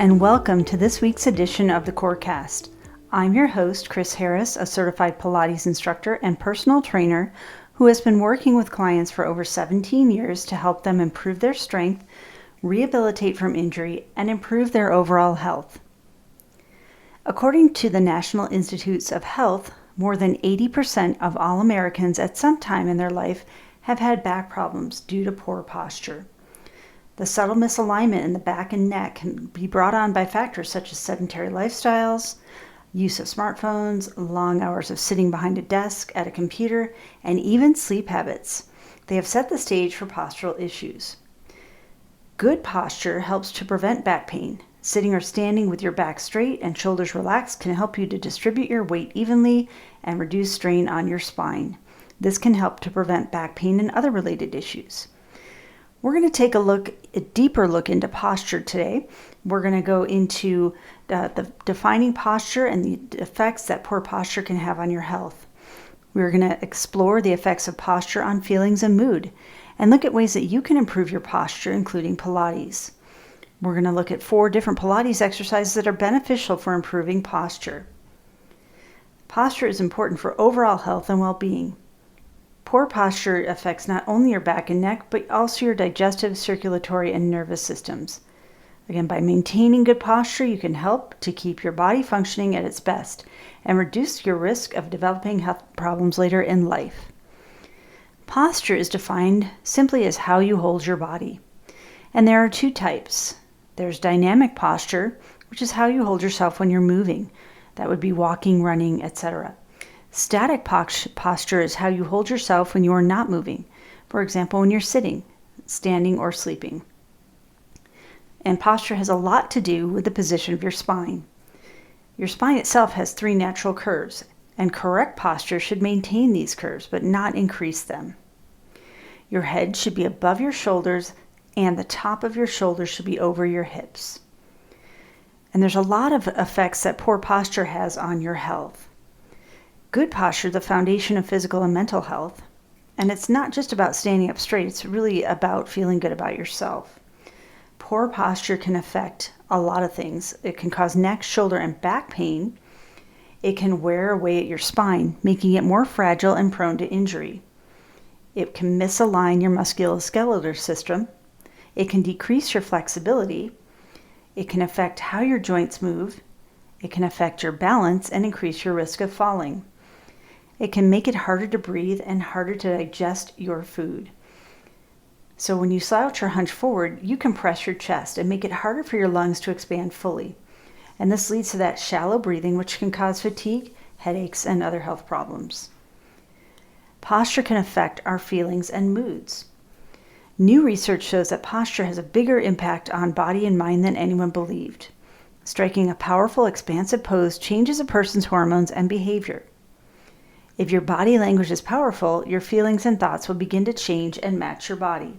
and welcome to this week's edition of the CoreCast. I'm your host, Chris Harris, a certified Pilates instructor and personal trainer who has been working with clients for over 17 years to help them improve their strength, rehabilitate from injury, and improve their overall health. According to the National Institutes of Health, more than 80% of all Americans at some time in their life have had back problems due to poor posture. The subtle misalignment in the back and neck can be brought on by factors such as sedentary lifestyles, use of smartphones, long hours of sitting behind a desk at a computer, and even sleep habits. They have set the stage for postural issues. Good posture helps to prevent back pain. Sitting or standing with your back straight and shoulders relaxed can help you to distribute your weight evenly and reduce strain on your spine. This can help to prevent back pain and other related issues. We're going to take a deeper look into posture today. We're going to go into the defining posture and the effects that poor posture can have on your health. We're going to explore the effects of posture on feelings and mood, and look at ways that you can improve your posture, including Pilates. We're going to look at 4 different Pilates exercises that are beneficial for improving posture. Posture is important for overall health and well-being. Poor posture affects not only your back and neck, but also your digestive, circulatory, and nervous systems. Again, by maintaining good posture, you can help to keep your body functioning at its best and reduce your risk of developing health problems later in life. Posture is defined simply as how you hold your body. And there are 2 types. There's dynamic posture, which is how you hold yourself when you're moving. That would be walking, running, etc. Static posture is how you hold yourself when you are not moving. For example, when you're sitting, standing, or sleeping. And posture has a lot to do with the position of your spine. Your spine itself has 3 natural curves, and correct posture should maintain these curves, but not increase them. Your head should be above your shoulders, and the top of your shoulders should be over your hips. And there's a lot of effects that poor posture has on your health. Good posture is the foundation of physical and mental health, and it's not just about standing up straight, it's really about feeling good about yourself. Poor posture can affect a lot of things. It can cause neck, shoulder, and back pain. It can wear away at your spine, making it more fragile and prone to injury. It can misalign your musculoskeletal system. It can decrease your flexibility. It can affect how your joints move. It can affect your balance and increase your risk of falling. It can make it harder to breathe and harder to digest your food. So when you slouch or hunch forward, you compress your chest and make it harder for your lungs to expand fully. And this leads to that shallow breathing, which can cause fatigue, headaches, and other health problems. Posture can affect our feelings and moods. New research shows that posture has a bigger impact on body and mind than anyone believed. Striking a powerful, expansive pose changes a person's hormones and behavior. If your body language is powerful, your feelings and thoughts will begin to change and match your body.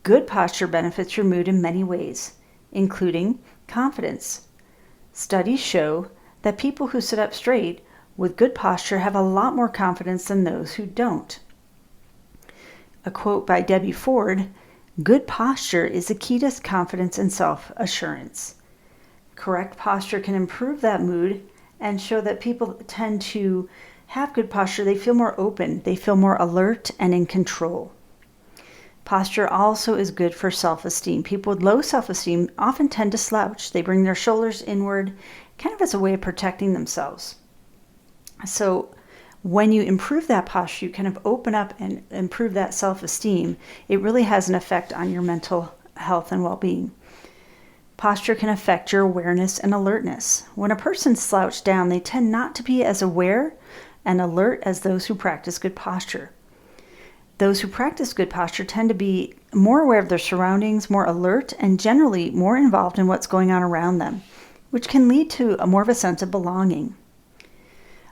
Good posture benefits your mood in many ways, including confidence. Studies show that people who sit up straight with good posture have a lot more confidence than those who don't. A quote by Debbie Ford, "Good posture is the key to confidence and self-assurance." Correct posture can improve that mood and show that people tend to have good posture. They feel more open, they feel more alert and in control. Posture also is good for self-esteem. People with low self-esteem often tend to slouch. They bring their shoulders inward, kind of as a way of protecting themselves. So when you improve that posture, you kind of open up and improve that self-esteem. It really has an effect on your mental health and well-being. Posture can affect your awareness and alertness. When a person slouched down, they tend not to be as aware and alert as those who practice good posture. Those who practice good posture tend to be more aware of their surroundings, more alert, and generally more involved in what's going on around them, which can lead to more of a sense of belonging.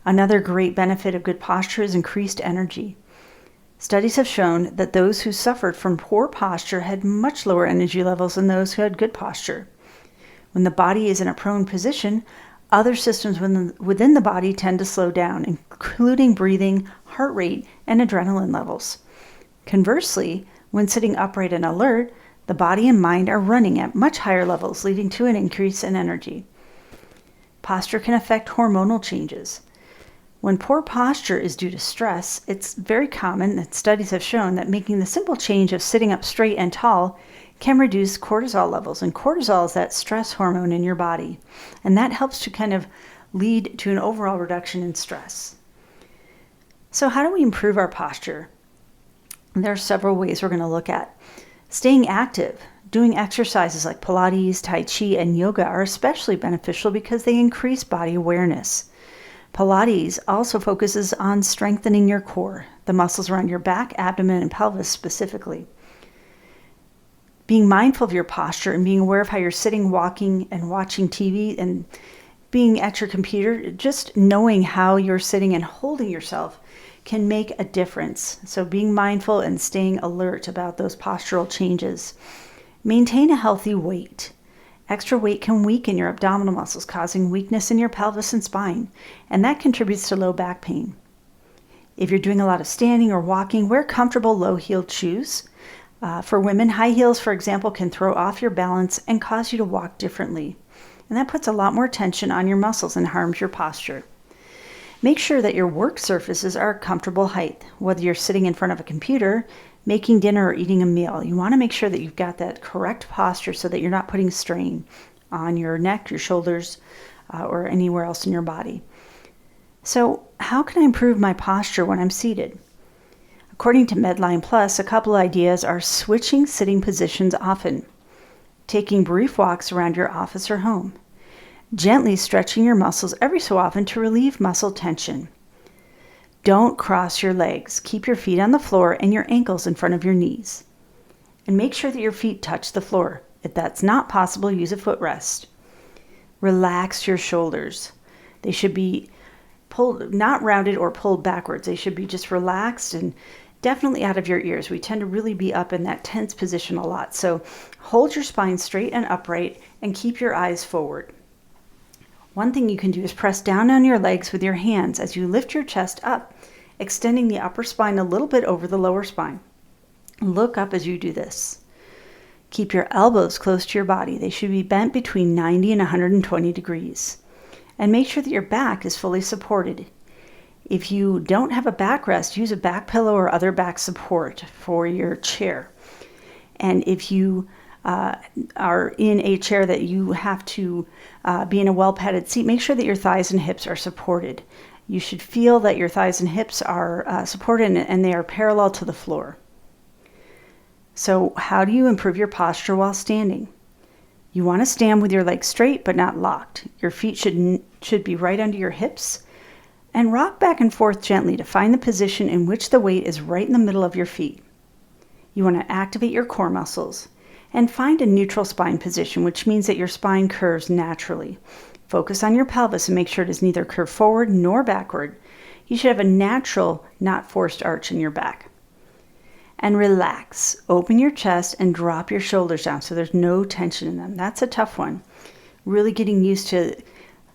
Another great benefit of good posture is increased energy. Studies have shown that those who suffered from poor posture had much lower energy levels than those who had good posture. When the body is in a prone position, other systems within the body tend to slow down, including breathing, heart rate, and adrenaline levels. Conversely, when sitting upright and alert, The body and mind are running at much higher levels, leading to an increase in energy. Posture can affect hormonal changes. When poor posture is due to stress, it's very common that studies have shown that making the simple change of sitting up straight and tall can reduce cortisol levels. And cortisol is that stress hormone in your body. And that helps to kind of lead to an overall reduction in stress. So how do we improve our posture? There are several ways we're going to look at. Staying active, doing exercises like Pilates, Tai Chi, and yoga are especially beneficial because they increase body awareness. Pilates also focuses on strengthening your core, the muscles around your back, abdomen, and pelvis specifically. Being mindful of your posture and being aware of how you're sitting, walking, and watching TV, and being at your computer, just knowing how you're sitting and holding yourself can make a difference. So being mindful and staying alert about those postural changes. Maintain a healthy weight. Extra weight can weaken your abdominal muscles, causing weakness in your pelvis and spine, and that contributes to low back pain. If you're doing a lot of standing or walking, wear comfortable low-heeled shoes. For women, high heels, for example, can throw off your balance and cause you to walk differently. And that puts a lot more tension on your muscles and harms your posture. Make sure that your work surfaces are a comfortable height, whether you're sitting in front of a computer, making dinner, or eating a meal. You want to make sure that you've got that correct posture so that you're not putting strain on your neck, your shoulders, or anywhere else in your body. So how can I improve my posture when I'm seated? According to Medline Plus, a couple ideas are switching sitting positions often, taking brief walks around your office or home, gently stretching your muscles every so often to relieve muscle tension. Don't cross your legs. Keep your feet on the floor and your ankles in front of your knees. And make sure that your feet touch the floor. If that's not possible, use a footrest. Relax your shoulders. They should be pulled, not rounded or pulled backwards. They should be just relaxed and definitely out of your ears. We tend to really be up in that tense position a lot. So hold your spine straight and upright and keep your eyes forward. One thing you can do is press down on your legs with your hands as you lift your chest up, extending the upper spine a little bit over the lower spine. Look up as you do this. Keep your elbows close to your body. They should be bent between 90 and 120 degrees. And make sure that your back is fully supported. If you don't have a backrest, use a back pillow or other back support for your chair. And if you are in a chair that you have to be in a well-padded seat, make sure that your thighs and hips are supported. You should feel that your thighs and hips are supported and they are parallel to the floor. So how do you improve your posture while standing? You want to stand with your legs straight but not locked. Your feet should be right under your hips, and rock back and forth gently to find the position in which the weight is right in the middle of your feet. You want to activate your core muscles and find a neutral spine position, which means that your spine curves naturally. Focus on your pelvis and make sure it is neither curved forward nor backward. You should have a natural, not forced arch in your back. And relax. Open your chest and drop your shoulders down so there's no tension in them. That's a tough one. Really getting used to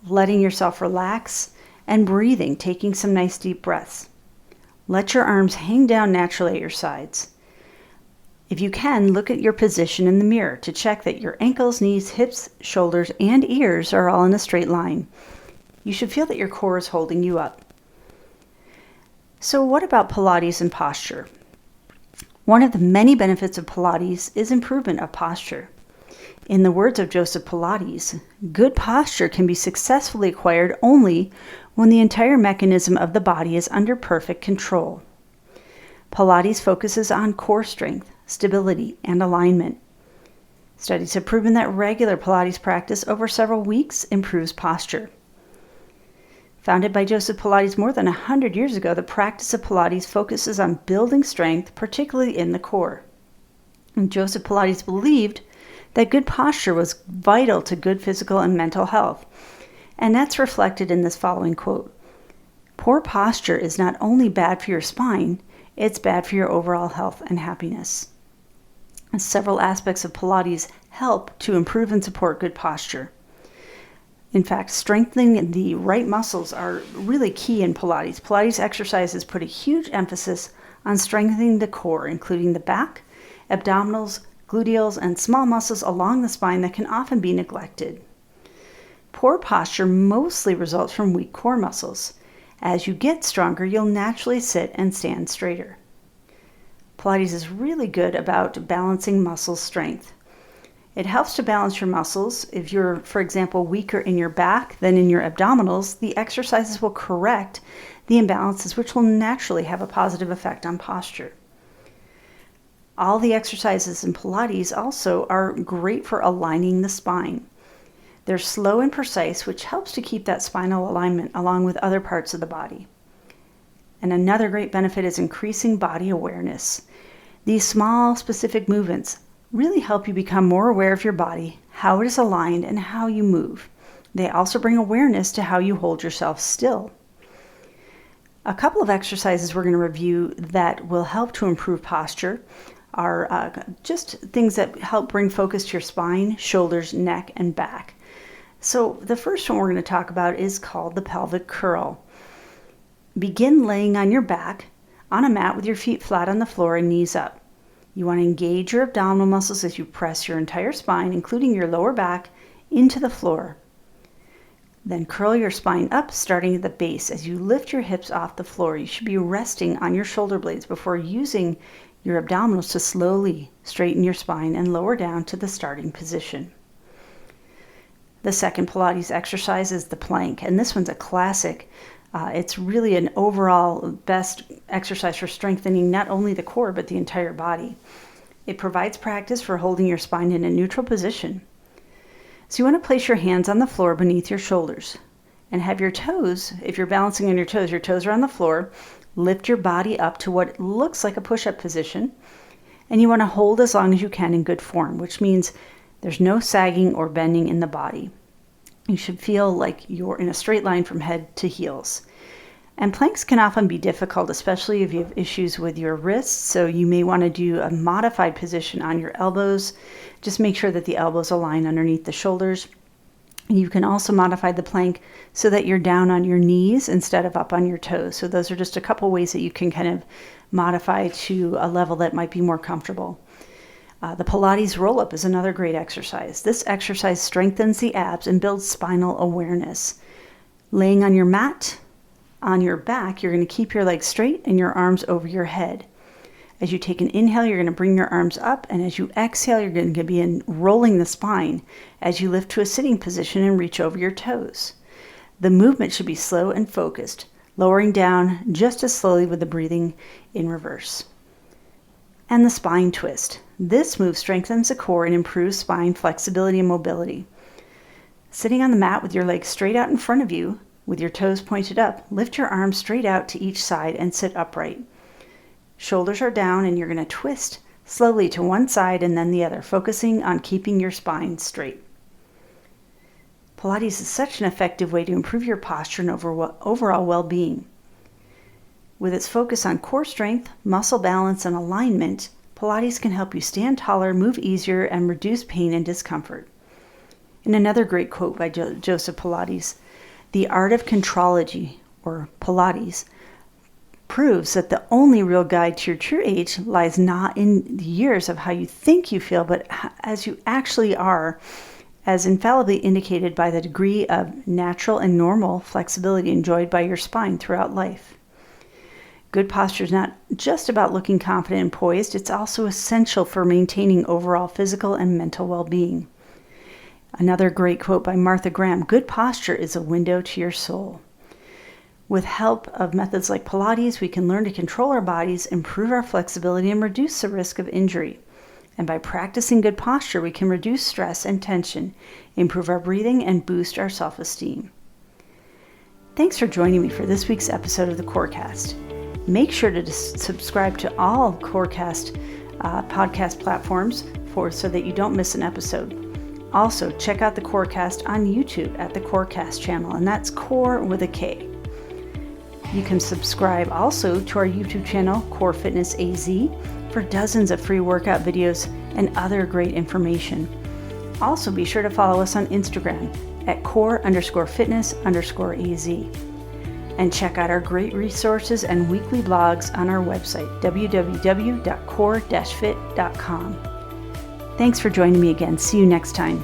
letting yourself relax and breathing, taking some nice deep breaths. Let your arms hang down naturally at your sides. If you can, look at your position in the mirror to check that your ankles, knees, hips, shoulders, and ears are all in a straight line. You should feel that your core is holding you up. So what about Pilates and posture? One of the many benefits of Pilates is improvement of posture. In the words of Joseph Pilates, good posture can be successfully acquired only when the entire mechanism of the body is under perfect control. Pilates focuses on core strength, stability, and alignment. Studies have proven that regular Pilates practice over several weeks improves posture. Founded by Joseph Pilates more than 100 years ago, the practice of Pilates focuses on building strength, particularly in the core. And Joseph Pilates believed that good posture was vital to good physical and mental health. And that's reflected in this following quote: "Poor posture is not only bad for your spine, it's bad for your overall health and happiness." And several aspects of Pilates help to improve and support good posture. In fact, strengthening the right muscles are really key in Pilates. Pilates exercises put a huge emphasis on strengthening the core, including the back, abdominals, gluteals, and small muscles along the spine that can often be neglected. Poor posture mostly results from weak core muscles. As you get stronger, you'll naturally sit and stand straighter. Pilates is really good about balancing muscle strength. It helps to balance your muscles. If you're, for example, weaker in your back than in your abdominals, the exercises will correct the imbalances, which will naturally have a positive effect on posture. All the exercises in Pilates also are great for aligning the spine. They're slow and precise, which helps to keep that spinal alignment along with other parts of the body. And another great benefit is increasing body awareness. These small, specific movements really help you become more aware of your body, how it is aligned, and how you move. They also bring awareness to how you hold yourself still. A couple of exercises we're going to review that will help to improve posture are just things that help bring focus to your spine, shoulders, neck, and back. So the first one we're going to talk about is called the pelvic curl. Begin laying on your back on a mat with your feet flat on the floor and knees up. You want to engage your abdominal muscles as you press your entire spine, including your lower back, into the floor. Then curl your spine up, starting at the base. As you lift your hips off the floor, you should be resting on your shoulder blades before using your abdominals to slowly straighten your spine and lower down to the starting position. The second Pilates exercise is the plank, and this one's a classic. It's really an overall best exercise for strengthening not only the core, but the entire body. It provides practice for holding your spine in a neutral position. So you want to place your hands on the floor beneath your shoulders and have your toes, if you're balancing on your toes are on the floor. Lift your body up to what looks like a push-up position, and you want to hold as long as you can in good form, which means there's no sagging or bending in the body. You should feel like you're in a straight line from head to heels. And planks can often be difficult, especially if you have issues with your wrists, so you may want to do a modified position on your elbows. Just make sure that the elbows align underneath the shoulders. You can also modify the plank so that you're down on your knees instead of up on your toes. So those are just a couple ways that you can kind of modify to a level that might be more comfortable. The Pilates roll-up is another great exercise. This exercise strengthens the abs and builds spinal awareness. Laying on your mat, on your back, you're going to keep your legs straight and your arms over your head. As you take an inhale, you're going to bring your arms up, and as you exhale, you're going to be rolling the spine as you lift to a sitting position and reach over your toes. The movement should be slow and focused, lowering down just as slowly with the breathing in reverse. And the spine twist. This move strengthens the core and improves spine flexibility and mobility. Sitting on the mat with your legs straight out in front of you, with your toes pointed up, lift your arms straight out to each side and sit upright. Shoulders are down, and you're going to twist slowly to one side and then the other, focusing on keeping your spine straight. Pilates is such an effective way to improve your posture and overall well-being. With its focus on core strength, muscle balance, and alignment, Pilates can help you stand taller, move easier, and reduce pain and discomfort. In another great quote by Joseph Pilates, "The art of contrology, or Pilates, proves that the only real guide to your true age lies not in the years of how you think you feel, but as you actually are, as infallibly indicated by the degree of natural and normal flexibility enjoyed by your spine throughout life." Good posture is not just about looking confident and poised, it's also essential for maintaining overall physical and mental well-being. Another great quote by Martha Graham, "Good posture is a window to your soul." With help of methods like Pilates, we can learn to control our bodies, improve our flexibility, and reduce the risk of injury. And by practicing good posture, we can reduce stress and tension, improve our breathing, and boost our self-esteem. Thanks for joining me for this week's episode of the CoreCast. Make sure to subscribe to all CoreCast podcast platforms so that you don't miss an episode. Also, check out the CoreCast on YouTube at the CoreCast channel, and that's Core with a K. You can subscribe also to our YouTube channel, Core Fitness AZ, for dozens of free workout videos and other great information. Also, be sure to follow us on Instagram at core_fitness_AZ. And check out our great resources and weekly blogs on our website, www.core-fit.com. Thanks for joining me again. See you next time.